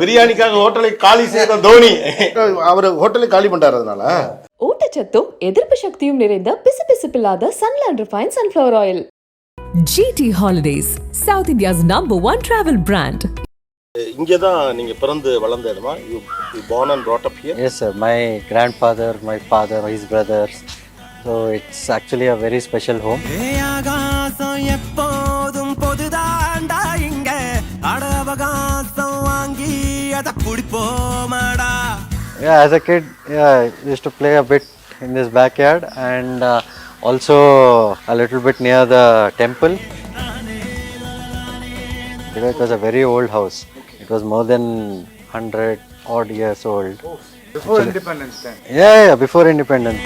பிரியாணிக்காக ஹோட்டலை காலி செய்த தோனி அவர் ஹோட்டலை காலி பண்றாருனால ஊட்டச்சத்தும் எதிர்ப்பு சக்தியும் நிறைந்த பிசுபிசுப்பில்லாத Sunland Refined Sunflower Oil. GT Holidays, South India's #1 travel brand. இங்கே தான் நீங்க பிறந்து வளர்ந்த இடமா? You born and brought up here? Yes sir, my grandfather, my father, his brothers. So it's actually a very special home. Yeah, as a kid, I used to play a bit in this backyard and also a little bit near the temple. It was a very old house. It was more than 100 odd years old. Before independence time? Yeah, before independence.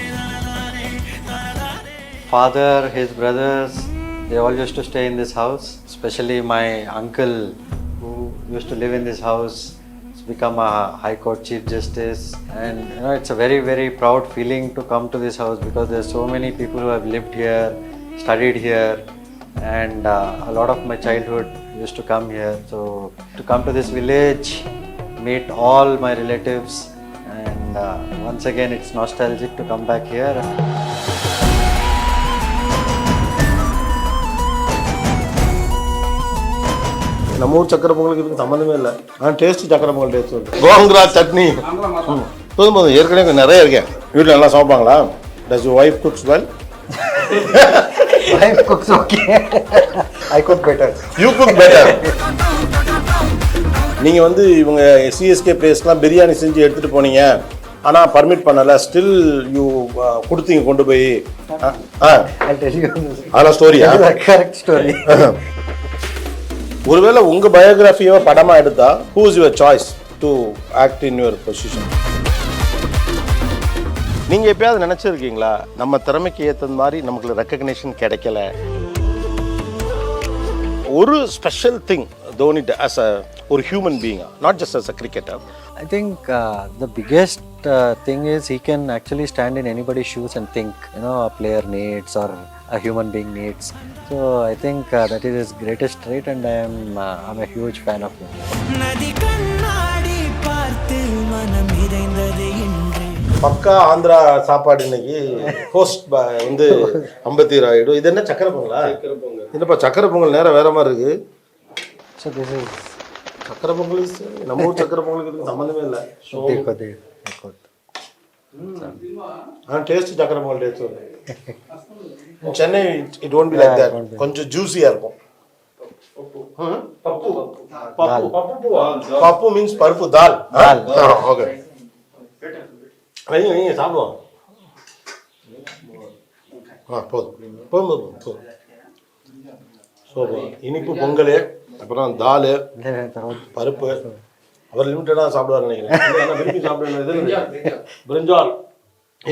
Father, his brothers, they all used to stay in this house. Especially my uncle, who used to live in this house, has become a High Court Chief Justice. And you know, it's a very, very proud feeling to come to this house because there's so many people who have lived here, studied here, and a lot of my childhood used to come here. So to come to this village, meet all my relatives, and once again it's nostalgic to come back here. நம்ம ஊர் சக்கரை பொங்கலுக்கு இதுக்கு சம்மந்தமே இல்லை. ஆனால் taste சக்கரை Pongal taste வருது. கோங்கரா சட்னி போதும் போதும். ஏற்கனவே நிறைய இருக்கேன். வீட்டில் நல்லா சமைப்பாங்களா? Does your wife cooks well? Wife cooks okay. I cook better. You cook better. நீங்கள் வந்து இவங்க சிஎஸ்கே பிளேஸ்லாம் பிரியாணி செஞ்சு எடுத்துகிட்டு போனீங்க, ஆனால் பர்மிட் பண்ணலை, ஸ்டில் யூ கொடுத்தீங்க கொண்டு போய். அதெல்லாம் ஸ்டோரியா? Correct story. ஒருவேளை உங்க பயோகிராஃபியோ படமா எடுத்தா who is your choice to act in your position? நீங்க எப்பயாவது நினைச்சிருக்கீங்களா நம்ம திறமைக்கு ஏற்ற மாதிரி நமக்கு ரெக்கக்னிஷன் கிடைக்கல? ஒரு special thing Dhoni as a ஒரு human being, not just as a cricketer. I think the biggest thing is he can actually stand in anybody's shoes and think, you know, a player needs or a human being needs. So I think that is his greatest trait, and I'm a huge fan of him. பக்கா ஆந்திரா சாப்பாடு இன்னைக்கு host வந்து அம்பத்தி ராயுடு. இது என்ன சக்கரை பொங்கலா? என்னப்பா சக்கரை பொங்கல் நேரம் வேற மாதிரி இருக்கு. So this is சக்கரை பொங்கல் நம்ம ஊர் சக்கரை பொங்கலுக்கு இதுக்கு சம்மந்தமே இல்லை. ஆனால் டேஸ்ட் சக்கரை பொங்கல் டேஸ்ட் வருது. Chennai it won't be like that. கொஞ்சம் ஜூஸியா இருக்கும். பப்பு மீன்ஸ் பருப்பு. தால். ஓகே, நீங்க சாப்பிடுவோம். போதும் போதும் போதும். ஸோ இனிப்பு பொங்கல், அப்புறம் தால், பருப்பு. அவர் லிமிட்டடாக சாப்பிடுவார் நினைக்கிறேன். விரும்பி சாப்பிடுறது பிரிஞ்சால்.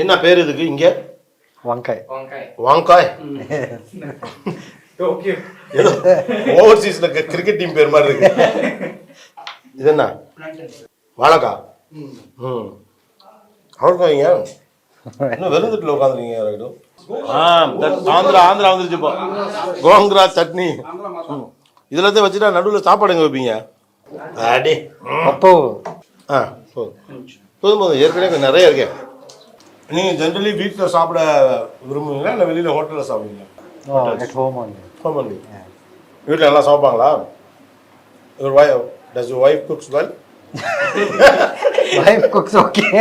என்ன பேர் இதுக்கு இங்கே? வாங்காய். வாங்காய் ஏதோ ஓவர்சீஸ்ல கிரிக்கெட் டீம் பேர் மாதிரி இருக்கு. இது என்ன? வாழைக்கா. அவ்வளோங்க இன்னும் வெறுந்துட்டுல உட்காந்துருக்கீங்க. ஆந்திரா வந்துருச்சு இப்போ. கோங்கரா சட்னி இதுல இருந்து வச்சுட்டா நடுவில் சாப்பாடு எங்க வைப்பீங்க? அடி அப்போ போதும் போதும். ஏற்கனவே நிறைய இருக்கேன். நீங்கள் ஜென்ரலி வீட்டில் சாப்பிட விரும்புவீங்களா இல்லை வெளியில் ஹோட்டலில் சாப்பிடுவீங்களா? Home only. வீட்டில் நல்லா சமைப்பாங்களா? Does your wife cooks well? Wife cooks okay.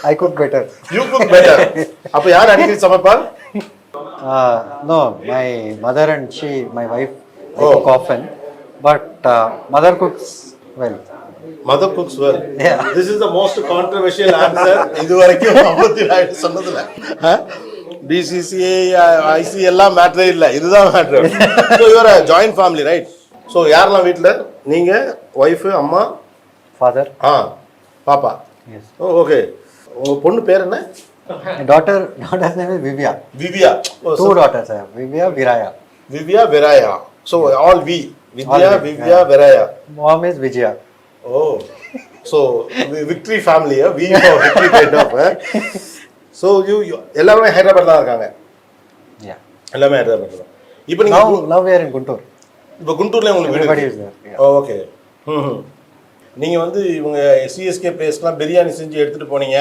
I cook better. You cook better. அப்போ யார் அடிக்கடி சமைப்பார்? No, my mother and my wife cook often, but mother cooks well. Mother cooks well. Yeah. This is the most controversial answer இதுவரைக்கும் அம்பத்தி ராயுடு சொன்னதுல. BCCA, IC எல்லாம் மேட்டரே இல்லை, இதுதான் matter. So your joint family right? So யாரெல்லாம் வீட்டில்? நீங்கள், ஒய்ஃபு, அம்மா, ஃபாதர், பாப்பா. ஓகே. உங்கள் பொண்ணு பேர் என்ன? daughter's name is Vivya. Vivya. Two daughters I have, Vivya, Viraya. Vivya, Viraya. So all V. Vidya, Vivya, Viraya. Mom is Vijaya. Oh, so victory family, we for victory kind of. So you எல்லாமே ஹைதராபாத் தான் இருக்காங்க. Yeah. எல்லாமே ஹைதராபாத் தான். இப்போ நீங்க now we are in Guntur. இப்போ குண்டூர்ல உங்களுக்கு Everybody வீடு is there. Yeah. ஓகே நீங்கள் வந்து இவங்க சிஎஸ்கே பிளேஸ்லாம் பிரியாணி செஞ்சு எடுத்துகிட்டு போனீங்க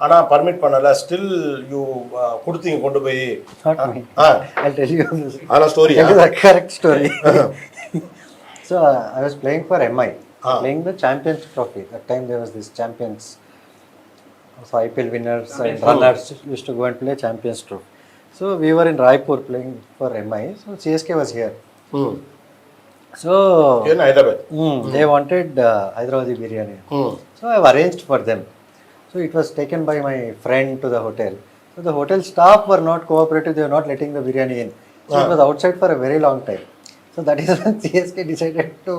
ஆனால் பர்மிட் பண்ணலை ஸ்டில் யூ கொடுத்தீங்க கொண்டு போய் Not me. Ah I'll tell you this. அதெல்லாம் ஸ்டோரியா Tell you the correct story. So I was playing for MI, playing the Champions Trophy. That time there was this Champions. So IPL winners and runners used to go and play Champions Trophy. So we were in Raipur playing for MI. So CSK was here. So ಏನು Hyderabad they wanted Hyderabadi biryani. So I've arranged for them. So it was taken by my friend to the hotel. So the hotel staff were not cooperative. They were not letting the biryani in. So it was outside for a very long time. So that is when CSK decided to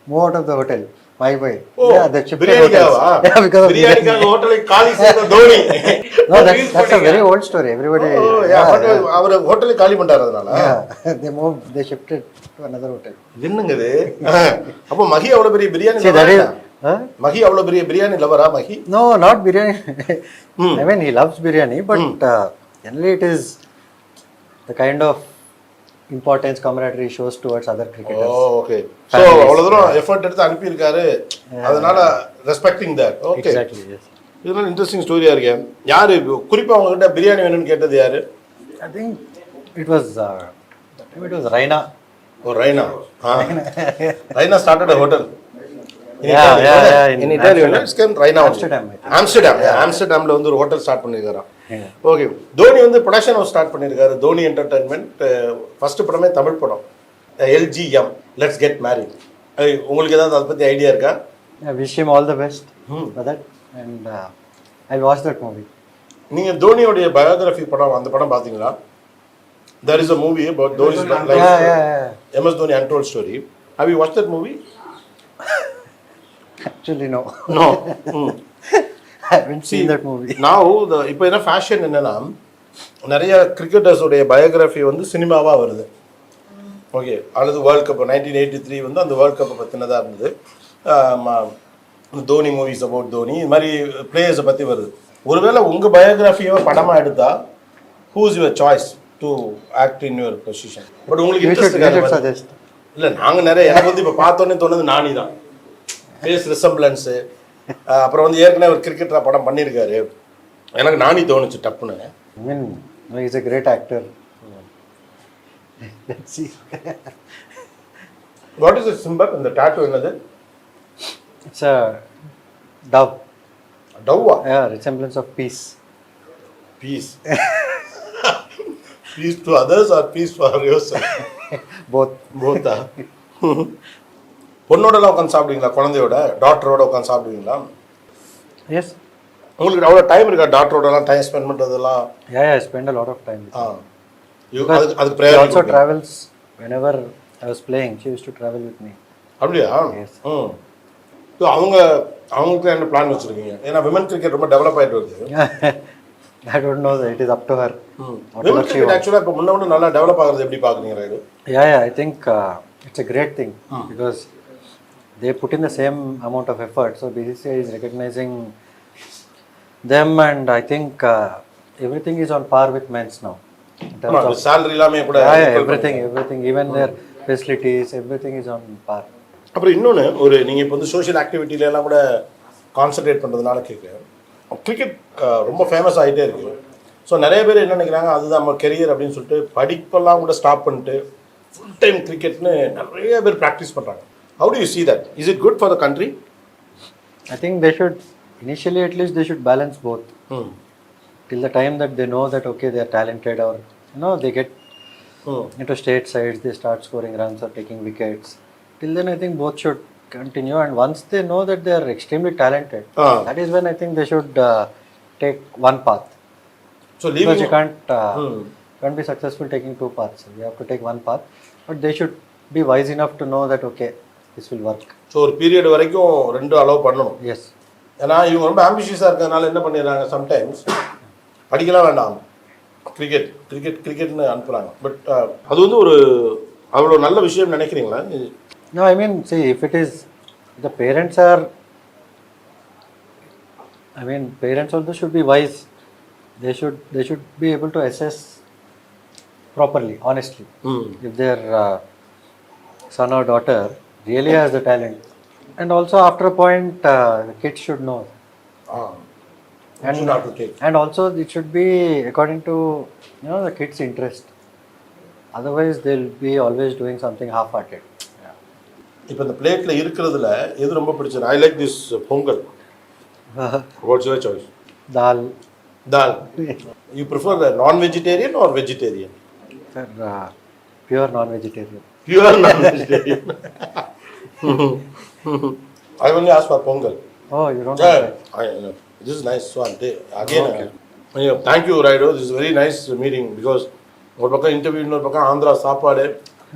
move out of the hotel. My way. O they shifted பிரியாணிக்காவா hotels. Yeah, because of பிரியாணிக்காக ஹோட்டலை காலி செய்த Dhoni No, that's a very old story. Everybody. அவர் ஹோட்டலை காலி பண்ணிட்டாரு அதனால They moved. They shifted to another hotel. என்னங்க இது அப்போ மகி அவ்வளோ பெரிய பிரியாணி See, that is. மகி அவ்வளோ பெரிய பிரியாணி லவரா மகி No, not biryani. I mean, he loves biryani, but generally it is the kind of importance camaraderie shows towards other cricketers. Okay so அவ்வளோ தூரம் effort எடுத்து அனுப்பியிருக்காரு அதனால respecting that okay Exactly, yes. இதெல்லாம் interesting ஸ்டோரியா இருக்கேன் யாரு குறிப்பா உங்ககிட்ட பிரியாணி வேணும்னு கேட்டது யாரு I think it was that time it was Raina. Oh Raina Raina started a hotel Yeah, in Italy Raina Amsterdam, I think. ஆம்ஸ்டர்டாம்ல வந்து ஒரு ஹோட்டல் ஸ்டார்ட் பண்ணிருக்காராம் ஓகே தோனி வந்து ப்ரொடக்ஷன் ஹவுஸ் ஸ்டார்ட் பண்ணிருக்காரு தோனி என்டர்டைன்மெண்ட் ஃபர்ஸ்ட் படமே தமிழ் படம் LGM லெட்ஸ் கெட் மேரிட் உங்களுக்கு ஏதாவது அதை பத்தி ஐடியா இருக்கா I wish him all the best for that, and I'll watch that movie. நீங்க தோனியோட பயோகிராஃபி படம் அந்த படம் பாத்தீங்களா there is a movie about Dhoni's life Yeah. MS Dhoni untold story have you watched that movie Actually, no. no I haven't seen that movie. now இப்போ என்ன fashion என்னன்னா நிறைய cricketers உடைய பயோகிராஃபி வந்து சினிமாவா வருது ஓகே அல்லது வேர்ல்ட் கப் 1983 வந்து அந்த வேர்ல்ட் கப்பை பத்தினதா இருந்தது தோனி மூவிஸ் அபவுட் தோனி இது மாதிரி பிளேயர்ஸை பத்தி வருது ஒருவேளை உங்க பயோகிராஃபியை படமா எடுத்தா who is your choice to act in your position but உங்களுக்கு You should இன்ட்ரெஸ்ட் suggest. இல்ல நாங்க நிறைய எனக்கு வந்து இப்போ பார்த்தோன்னே தோணுது நானி தான் ஃபேஸ் ரிசம்பிளன்ஸு அப்புறம் வந்து ஏற்கனவே ஒரு கிரிக்கெட்டரா படம் பண்ணியிருக்காரு எனக்கு நானி தோணுச்சு டப்புன்னு I mean, no, he's a great actor. Let's see. What is symbol இந்த டாட்டூ என்னது It's a dove. டவ்வா Yeah, resemblance of peace. Peace peace to others or peace for yourself Both. போத்தா பொண்ணோடலாம் உட்காந்து சாப்பிடுவீங்களா குழந்தையோட டாக்டரோட உட்காந்து சாப்பிடுவீங்களா Yes. உங்களுக்கு அவ்வளோ டைம் இருக்கா டாக்டரோடலாம் டைம் ஸ்பெண்ட் பண்ணுறதெல்லாம் Yeah, I spend a lot of time with her. அதுக்கு She priority also travels whenever I was playing. She used to travel with me. அப்படியா Yes. ம் ஸோ அவங்களுக்கு என்ன பிளான் வச்சுருக்கீங்க ஏன்னா விமன் கிரிக்கெட் ரொம்ப டெவலப் ஆகிட்டு வருது I don't know that. It is up to her. Whatever women she cricket wants. ஆக்சுவலாக இப்போ முன்ன நல்லா டெவலப் ஆகுறது எப்படி பார்க்குறீங்க Rayudu Yeah, I think it's a great thing because they put in the same amount of effort. So BCCI is recognizing them, and I think everything is on par with men's now. In terms of salary இல்லாமே கூட equal everything, even their facilities, everything is on par. அப்புறம் இன்னொன்று ஒரு நீங்கள் இப்போ வந்து social ஆக்டிவிட்டில எல்லாம் கூட கான்சன்ட்ரேட் பண்ணுறதுனால கேட்குறேன் கிரிக்கெட் ரொம்ப ஃபேமஸ் ஆகிட்டே இருக்கு ஸோ நிறைய பேர் என்ன நினைக்கிறாங்க அதுதான் நம்ம கெரியர் அப்படின்னு சொல்லிட்டு படிப்பெல்லாம் கூட ஸ்டாப் பண்ணிட்டு ஃபுல் டைம் கிரிக்கெட்னு நிறைய பேர் ப்ராக்டிஸ் பண்ணுறாங்க how to you see that is it good for the country I think they should, initially at least, they should balance both. Till the time that they know that, okay, they are talented, or, you know, they get into state sides, they start scoring runs or taking wickets. Till then, I think both should continue, and once they know that they are extremely talented, that is when I think they should take one path. so Because leaving you can't be successful taking two paths. You have to take one path, but they should be wise enough to know that, okay, this will work. So ஒரு period வரைக்கும் ரெண்டும் allow பண்ணணும் Yes. ஏன்னா இவங்க ரொம்ப ஆம்பிஷியஸாக இருக்கிறதுனால என்ன பண்ணிடுறாங்க சம்டைம்ஸ் படிக்கலாம் வேண்டாம் கிரிக்கெட்னு அனுப்புகிறாங்க பட் அது வந்து ஒரு அவ்வளோ நல்ல விஷயம் நினைக்கிறீங்களா No, I mean, see, if it is, the parents are, I mean, parents also should be wise. They should be able to assess properly, honestly. If their son or daughter really has the talent. And also after a point, the kids should know. And should have to take. And also it should be according to the kids' interest. Otherwise, they'll be always doing something half-hearted. இப்போ இந்த பிளேட்ல இருக்கிறதுல எது ரொம்ப பிடிச்சது? I like this Pongal. What's your choice? Dal. Dal. You prefer non-vegetarian or vegetarian? Sir, pure non-vegetarian. Pure non-vegetarian. I only asked for pongal. Oh, you don't Yeah, know that. this is nice. So again, thank you, Rayudu. This is very nice meeting because ஒரு பக்கம் interview, இன்னொரு பக்கம் ஆந்திரா சாப்பாடு,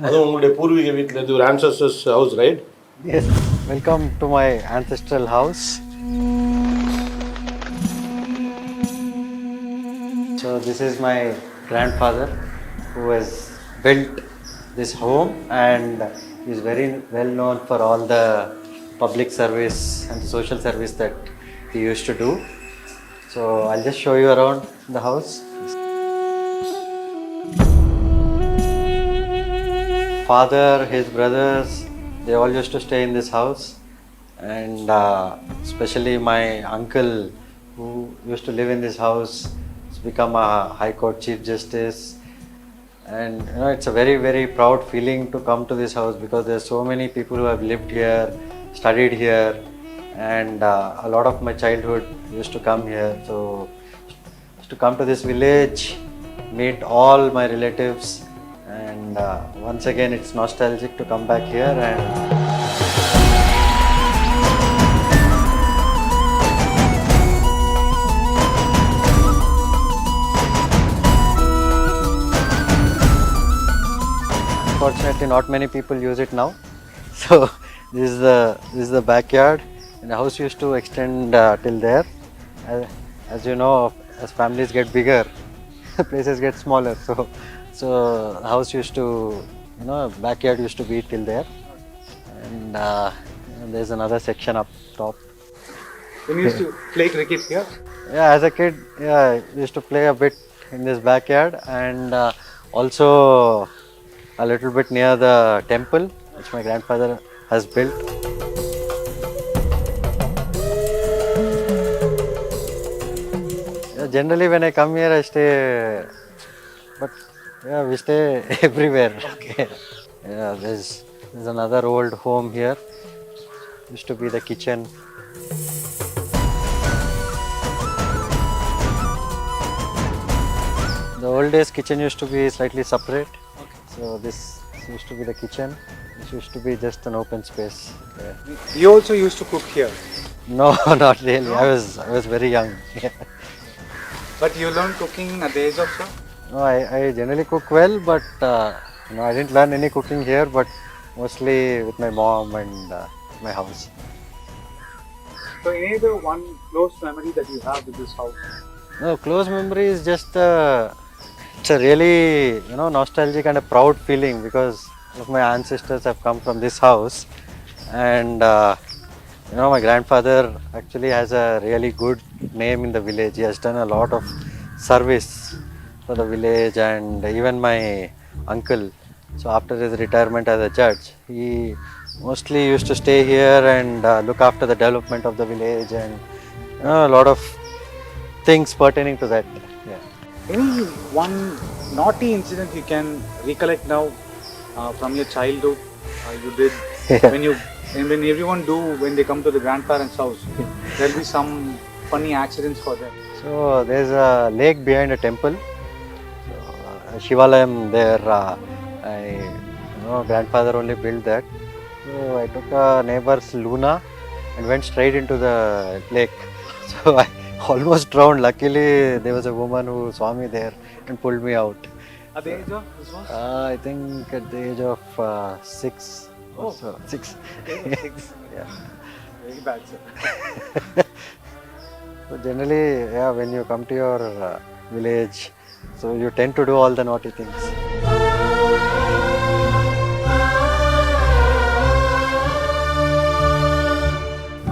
அதுவும் உங்களுடைய பூர்வீக வீட்டில் இருந்து ஒரு ancestors house, right? Yes. Welcome to my ancestral house. So this is my grandfather who has built this home and is very well known for all the public service and social service that he used to do. So I'll just show you around the house. Father, his brothers, they all used to stay in this house, and especially my uncle who used to live in this house has become a High Court Chief Justice. And it's a very, very proud feeling to come to this house because there's so many people who have lived here, studied here, and a lot of my childhood used to come here. So to come to this village, meet all my relatives, and once again it's nostalgic to come back here. And unfortunately not many people use it now. So this is the backyard, and the house used to extend till there. As you know, as families get bigger, places get smaller. So the house used to, backyard used to be till there, and there's another section up top. When you used to play cricket here? Yeah, as a kid, I used to play a bit in this backyard, and also a little bit near the temple which my grandfather has built. Yeah, generally when I come here I stay, but yeah, we stay everywhere. Okay. Yeah, there's another old home here. Used to be the kitchen. The old days kitchen used to be slightly separate. So this used to be the kitchen. This used to be just an open space. Yeah. You also used to cook here, No, not really. I was very young. Yeah. but you learned cooking at the age of sir? No, I generally cook well, but I didn't learn any cooking here, but mostly with my mom and my house. So any other one close memory that you have with this house? No, close memory is just it's a really nostalgic and a proud feeling because of my ancestors have come from this house, and my grandfather actually has a really good name in the village. He has done a lot of service for the village, and even my uncle. So after his retirement as a judge, he mostly used to stay here and look after the development of the village and a lot of things pertaining to that. Yeah. Any one naughty incident you can recollect now from your childhood you did when everyone do when they come to the grandparents' house? There'll be some funny accidents for them. So there's a lake behind a temple. So Shivalayam there. Grandfather only built that. So I took a neighbor's Luna and went straight into the lake. So I almost drowned. Luckily, there was a woman who saw me there and pulled me out. At the age of this was? I think at the age of 6. Oh. So, 6. Okay, 6. Yeah. Very bad, sir. So generally, when you come to your village, so you tend to do all the naughty things.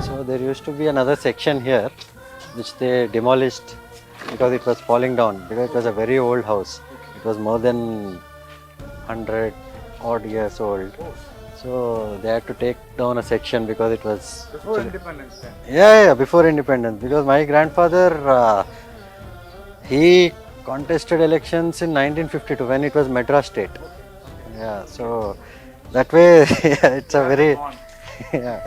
So there used to be another section here which they demolished because it was falling down, because it was a very old house. It was more than 100 odd years old. So they had to take down a section because it was Before independence then. yeah, before independence, because my grandfather he contested elections in 1952 when it was Madras state. Yeah, so that way yeah, it's a very yeah.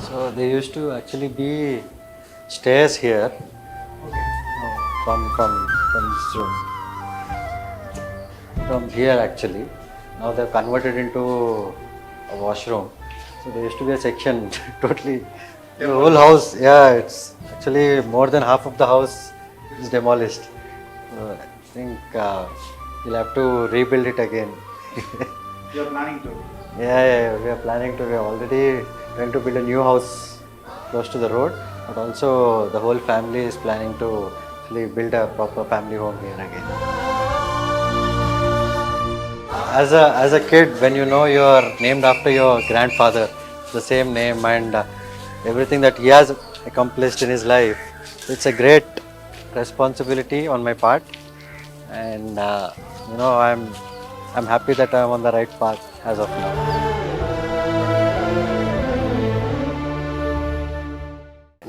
So they used to actually be stairs here from this room. From here actually. Now they've converted into a washroom. So there used to be a section totally the whole house. Yeah, it's actually more than half of the house is demolished. So I think we'll have to rebuild it again. You're planning to. Yeah, we are planning to. We are already trying to build a new house close to the road, but also the whole family is planning to actually build a proper family home here again. As a kid, when you know you are named after your grandfather, the same name and everything that he has accomplished in his life, it's a great responsibility on my part, and I'm happy that I'm on the right path as of now.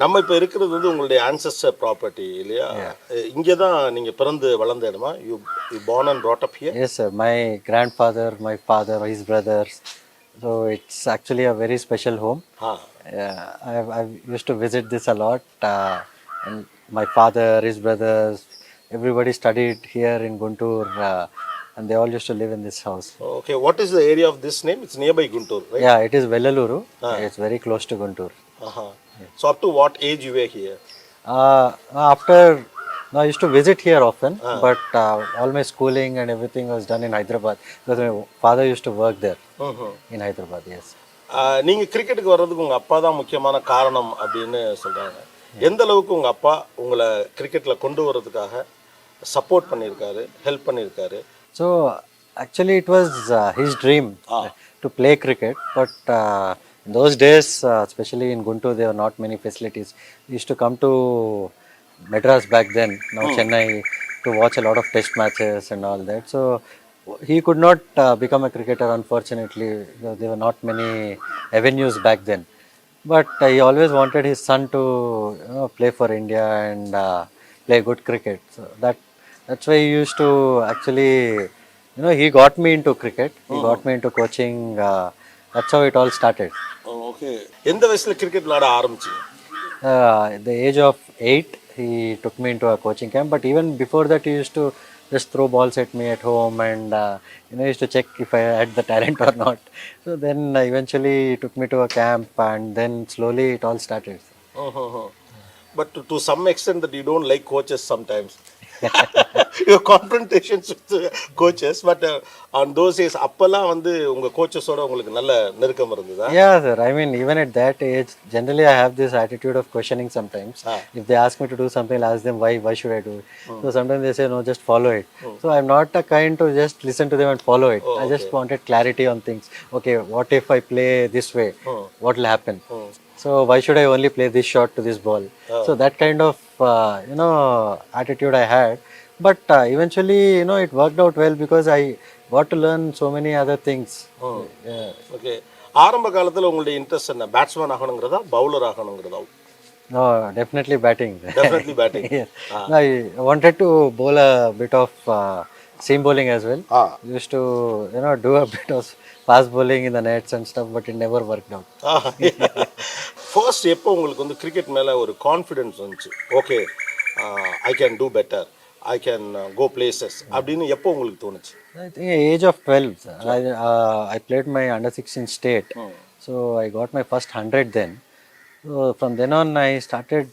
நம்ம இப்போ இருக்கிறது வந்து உங்களுடைய ancestor property இல்லையா? இங்கே தான் நீங்கள் பிறந்து வளர்ந்த இடமா? You born and brought up here? Yes, sir. My grandfather, my father, his brothers. So it's actually a very special home. I used to visit this a lot. And my father, his brothers, everybody studied here in Guntur, and they all used to live in this house. Okay, what is the area of this name? It's nearby Guntur, right? Yeah, it is Vellaluru. It's very close to Guntur. So up to what age you were here? I used to visit here often, but all my schooling and everything was done in Hyderabad because my father used to work there in Hyderabad. Yes. நீங்கள் கிரிக்கெட்டுக்கு வர்றதுக்கு உங்கள் அப்பா தான் முக்கியமான காரணம் அப்படின்னு சொல்கிறாங்க. எந்த அளவுக்கு உங்கள் அப்பா உங்களை கிரிக்கெட்டில் கொண்டு வர்றதுக்காக சப்போர்ட் பண்ணியிருக்காரு, ஹெல்ப் பண்ணியிருக்காரு? So actually it was his dream to play cricket, but in those days, especially in Guntur, there were not many facilities. We used to come to Madras back then, now Chennai, to watch a lot of test matches and all that. So he could not become a cricketer, unfortunately. There were not many avenues back then. But he always wanted his son to play for India and play good cricket. So that's why he used to actually, he got me into cricket. He got me into coaching. That's how it all started. Okay, எந்த வயசில் cricket விளையாட ஆரம்பிச்சிங்க? At the age of 8, he took me into a coaching camp. But even before that, he used to just throw balls at me at home, and he used to check if I had the talent or not. So then eventually he took me to a camp, and then slowly it all started. But to some extent that you don't like coaches sometimes. Your confrontations with coaches, but on those days, அப்பெல்லாம் வந்து உங்க கோச்சஸோட உங்களுக்கு நல்ல நெருக்கம் இருந்ததா? Yeah, sir. I mean, even at that age, generally I have this attitude of questioning sometimes. If they ask me to do something, I'll ask them why should I do it? So sometimes they say no, just follow it. So I'm not a kind to just listen to them and follow it. I just wanted clarity on things. Okay, what if I play this way? What will happen? So why should I only play this shot to this ball? So that kind of attitude I had. But eventually, it worked out well because I got to learn so many other things. Okay, ஆரம்ப காலத்தில் உங்களுடைய interest என்ன? Batsman ஆகணுங்கிறதா, bowler ஆகணுங்கிறதா? No, definitely batting. Definitely batting. Yes. I wanted to bowl a bit of seam bowling as well. Used to, do a bit of fast bowling in the nets and stuff, but it never worked out. First எப்போ உங்களுக்கு வந்து cricket மேலே ஒரு confidence வந்துச்சு? Okay, I can do better, I can go places அப்படின்னு எப்போ உங்களுக்கு தோணுச்சு? I think age of 12. I played my under 16 state. So I got my first 100 then. So from then on I started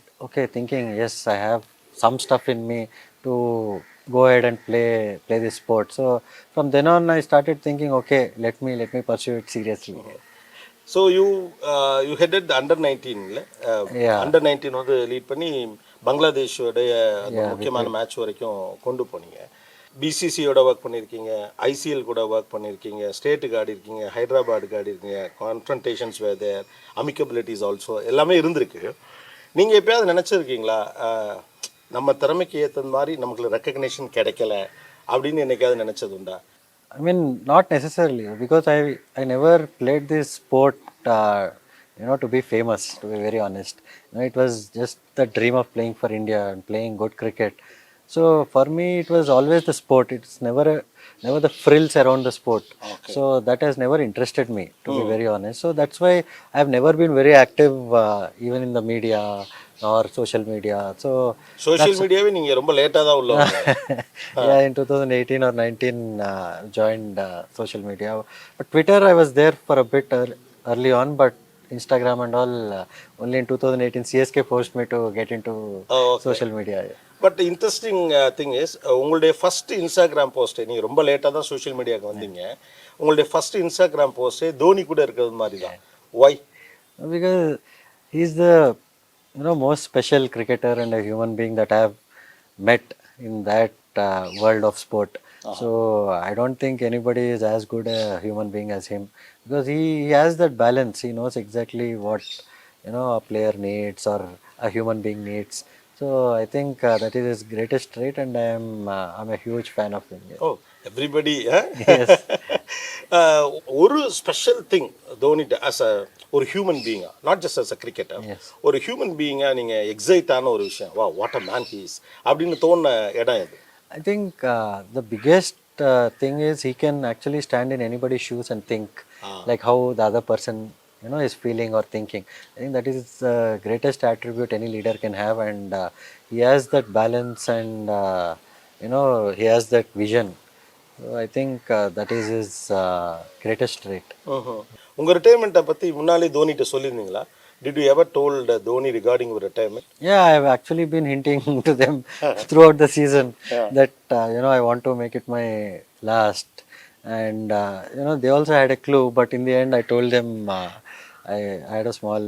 thinking, yes, I have some stuff in me to go ahead and play this sport. So from then on I started thinking, okay, let me pursue it seriously. So you headed the under 19 இல்ல? Under 19 வந்து lead பண்ணி பங்களாதேஷோடைய முக்கியமான match வரைக்கும் கொண்டு போனீங்க. பிசிசியோட work பண்ணியிருக்கீங்க, ICL கூட work பண்ணியிருக்கீங்க, ஸ்டேட்டுக்கு ஆடி இருக்கீங்க, ஹைதராபாடுக்கு ஆடி இருக்கீங்க, கான்ஃபரன்டேஷன்ஸ் வேர் தேர், அமிக்கபிலிட்டிஸ் ஆல்சோ எல்லாமே இருந்திருக்கு. நீங்கள் எப்பயாவது நினச்சிருக்கீங்களா நம்ம திறமைக்கு ஏற்ற மாதிரி நமக்கு ரெக்கக்னேஷன் கிடைக்கல அப்படின்னு என்னைக்காவது நினைச்சது உண்டா? I mean, not necessarily, because I never played this sport, to be famous. To be very honest, it was just the dream of playing for India and playing good cricket. So for me, it was always the sport. It's never the frills around the sport. So that has never interested me, to be very honest. So that's why I've never been very active, even in the media or social media. So social மீடியாவே நீங்க ரொம்ப லேட்டா தான் உள்ள வந்தீங்க. yeah, in 2018 or 19, joined social media. But Twitter, I was there for a bit early on, but Instagram and all, only in 2018, CSK forced me to get into social media. But interesting thing is, உங்களுடைய first Instagram post, நீங்க ரொம்ப லேட்டா தான் social மீடியாவுக்கு வந்தீங்க, உங்களுடைய first Instagram post Dhoni கூட இருக்கிறது மாதிரி தான். Y? Because he's the most special cricketer and a human being that I have met in that world of sport. So I don't think anybody is as good a human being as him, because he has that balance. He knows exactly what a player needs or a human being needs. So I think that is his greatest trait, and I'm a huge fan of him. Yeah. Oh, everybody. Yes. ஒரு special thing தோனிட்ட as a ஒரு human பீயிங்கா, not just as a cricketer, ஒரு human பீயிங்கா நீங்க excite ஆன ஒரு விஷயம், வா what a man he is அப்படின்னு தோணுன இடம் எது? I think the biggest thing is he can actually stand in anybody's shoes and think like how the other person is feeling or thinking. I think that is the greatest attribute any leader can have, and he has that balance, and he has that vision. So I think that is his greatest trait. உங்க ரிட்டையர்மெண்ட்டை பத்தி முன்னாலே தோனிட்ட சொல்லியிருந்தீங்களா? Did you ever told Dhoni regarding your retirement? Yeah, I've actually been hinting to them throughout the season that I want to make it my last, and they also had a clue, but in the end I told them, I had a small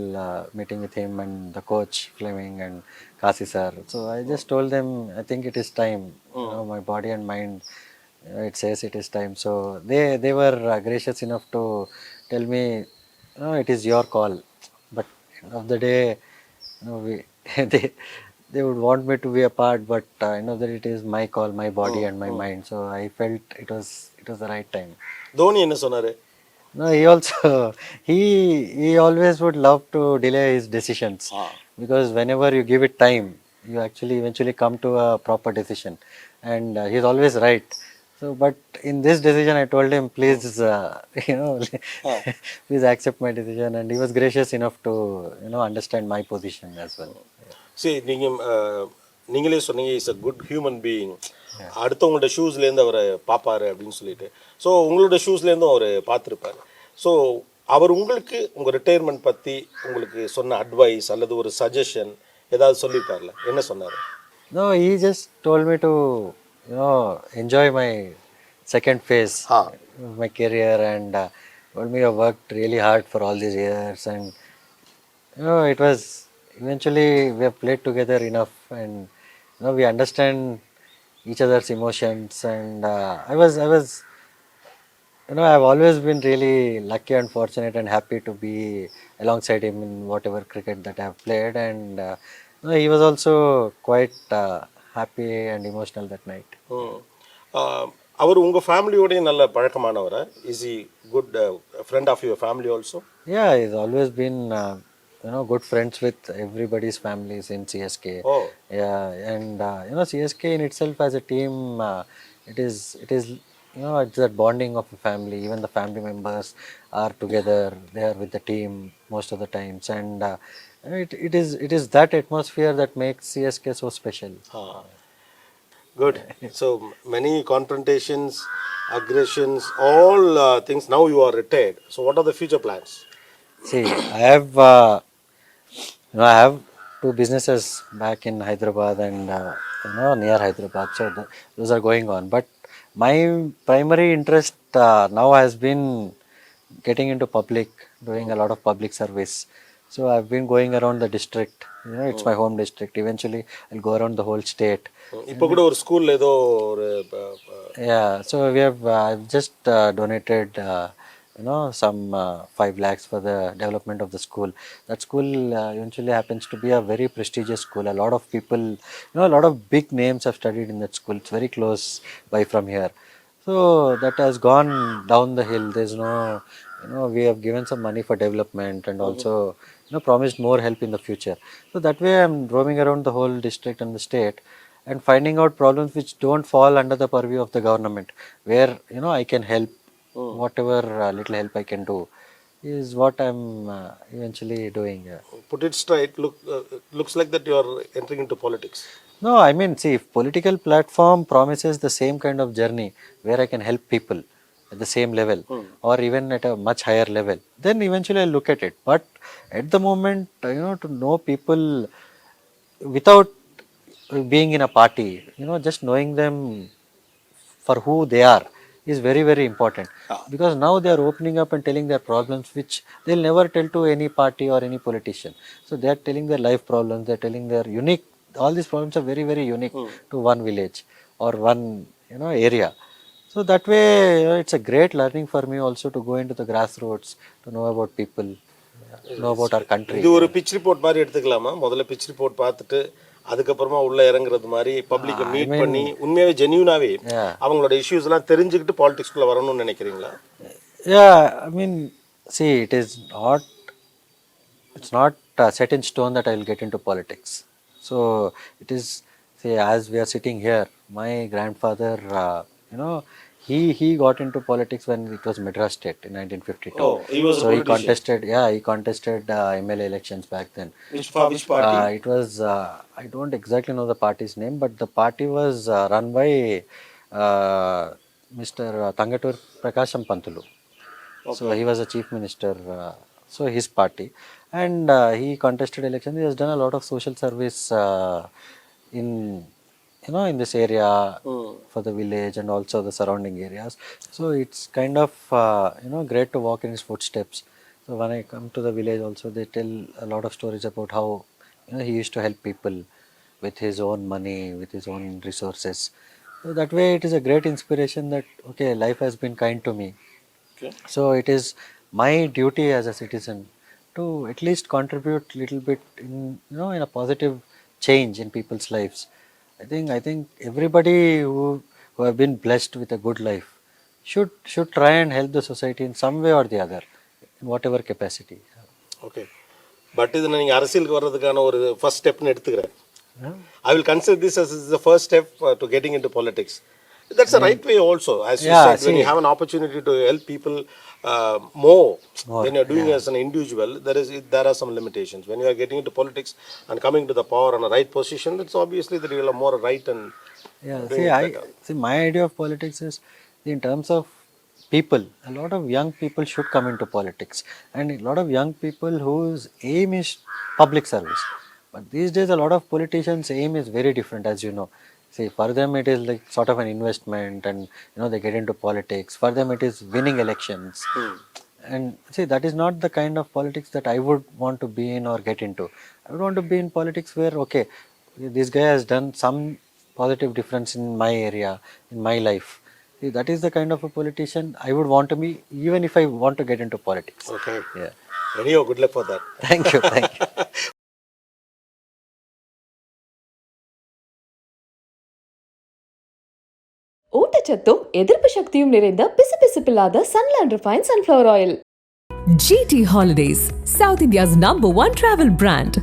meeting with him and the coach Fleming and Kasi sir. So I just told them, I think it is time. My body and mind, it says it is time. So they were gracious enough to tell me, it is your call. But end of the day, they would want me to be a part, but that it is my call, my body and my mind. So I felt it was the right time. Dhoni என்ன சொன்னாரு? No, he also he always would love to delay his decisions, because whenever you give it time, you actually eventually come to a proper decision, and he's always right. So, but in this decision, I told him, please, please accept my decision, and he was gracious enough to understand my position as well. சரி, நீங்களே சொன்னீங்க is a good human being, அடுத்தவங்களோட ஷூஸ்லேருந்து அவரை பார்ப்பாரு அப்படின்னு சொல்லிட்டு. So உங்களோட ஷூஸ்லேருந்தும் அவர் பார்த்துருப்பாரு. So அவர் உங்களுக்கு உங்கள் ரிட்டையர்மெண்ட் பற்றி உங்களுக்கு சொன்ன அட்வைஸ் அல்லது ஒரு சஜஷன் ஏதாவது சொல்லியிருப்பார்ல, என்ன சொன்னார்? No, he just told me to enjoy my second phase of my career, and told me I worked really hard for all these years, and it was eventually we have played together enough, and we understand each other's emotions, and I was I've always been really lucky and fortunate and happy to be alongside him in whatever cricket that I've played, and he was also quite happy and emotional that night. அவர் உங்கள் ஃபேமிலியோடய நல்ல பழக்கமானவரா? Is he good friend of your family also? Yeah, he's always been good friends with everybody's families in CSK. Yeah, and CSK in itself as a team, it is it's that bonding of a family. Even the family members are together, they are with the team most of the times, and it is that atmosphere that makes CSK so special. Good. So many confrontations, aggressions, all things. Now you are retired. So what are the future plans? See, I have I have two businesses back in Hyderabad and near Hyderabad, so those are going on. But my primary interest now has been getting into public, doing a lot of public service. So I've been going around the district. It's my home district. Eventually, I'll go around the whole state. இப்போ கூட ஒரு ஸ்கூல்ல ஏதோ ஒரு Yeah, so we have I've just donated some 5 lakhs for the development of the school. That school eventually happens to be a very prestigious school. A lot of people, a lot of big names have studied in that school. It's very close by from here. So that has gone down the hill. There's no, we have given some money for development and also, promised more help in the future. So that way I'm roaming around the whole district and the state and finding out problems which don't fall under the purview of the government, where, I can help. Whatever little help I can do is what I'm eventually doing. Put it straight, looks like that you are entering into politics. No, I mean, see, if political platform promises the same kind of journey where I can help people at the same level or even at a much higher level, then eventually I'll look at it. But at the moment, to know people without being in a party, just knowing them for who they are is very, very important, because now they are opening up and telling their problems which they'll never tell to any party or any politician. So they are telling their life problems, they're telling their unique, all these problems are very, very unique to one village or one area. So that way, it's a great learning for me also to go into the grassroots, to know about people, know about our country. இது ஒரு pitch report மாதிரி எடுத்துக்கலாமா? முதல்ல pitch report பார்த்துட்டு அதுக்கப்புறமா உள்ள இறங்குறது மாதிரி பப்ளிக்கை மீட் பண்ணி உண்மையாவே ஜென்யூனாவே அவங்களோட இஷ்யூஸ் எல்லாம் தெரிஞ்சுக்கிட்டு பாலிடிக்ஸ்குள்ள வரணும்னு நினைக்கிறீங்களா? I mean, see, it's not set in stone that I will get into politics. So it is, say, as we are sitting here, my grandfather, he got into politics when it was Madras State in 1952. Oh, he was so a he contested MLA elections back then. Which party? It was, I don't exactly know the party's name, but the party was run by Mr. Tangatur Prakasham Pantulu. So he was a chief minister, so his party, and he contested election. He has done a lot of social service in in this area for the village and also the surrounding areas. So it's kind of great to walk in his footsteps. So when I come to the village also, they tell a lot of stories about how he used to help people with his own money, with his own resources. So that way it is a great inspiration that okay, life has been kind to me. Okay. So it is my duty as a citizen to at least contribute little bit in in a positive change in people's lives. I think everybody who have been blessed with a good life should try and help the society in some way or the other, in whatever capacity. Okay, but இது நீங்கள் அரசியலுக்கு வர்றதுக்கான ஒரு first ஸ்டெப்னு எடுத்துக்கிறேன். I will consider this as the first step to getting into politics. That's the right way also. As you said, when you have an opportunity to help people more when you're doing as an individual, there are some limitations. When you are getting into politics and coming to the power and a right position, it's obviously that you will have more right and see, my idea of politics is in terms of people. A lot of young people should come into politics, and a lot of young people whose aim is public service. But these days, a lot of politicians' aim is very different, as you know. See, for them it is like sort of an investment, and they get into politics. For them it is winning elections. And see, that is not the kind of politics that I would want to be in or get into. I would want to be in politics where, okay, this guy has done some positive difference in my area, in my life. See, that is the kind of a politician I would want to be, even if I want to get into politics. okay. Yeah. Anyhow, good luck for that. Thank you. Thank you. ஊட்டச்சத்தும் எதிர்ப்பு சக்தியும் நிறைந்த பிசுபிசுப்பில்லாத Sunland refine sunflower oil. GT Holidays, South India's #1 travel brand.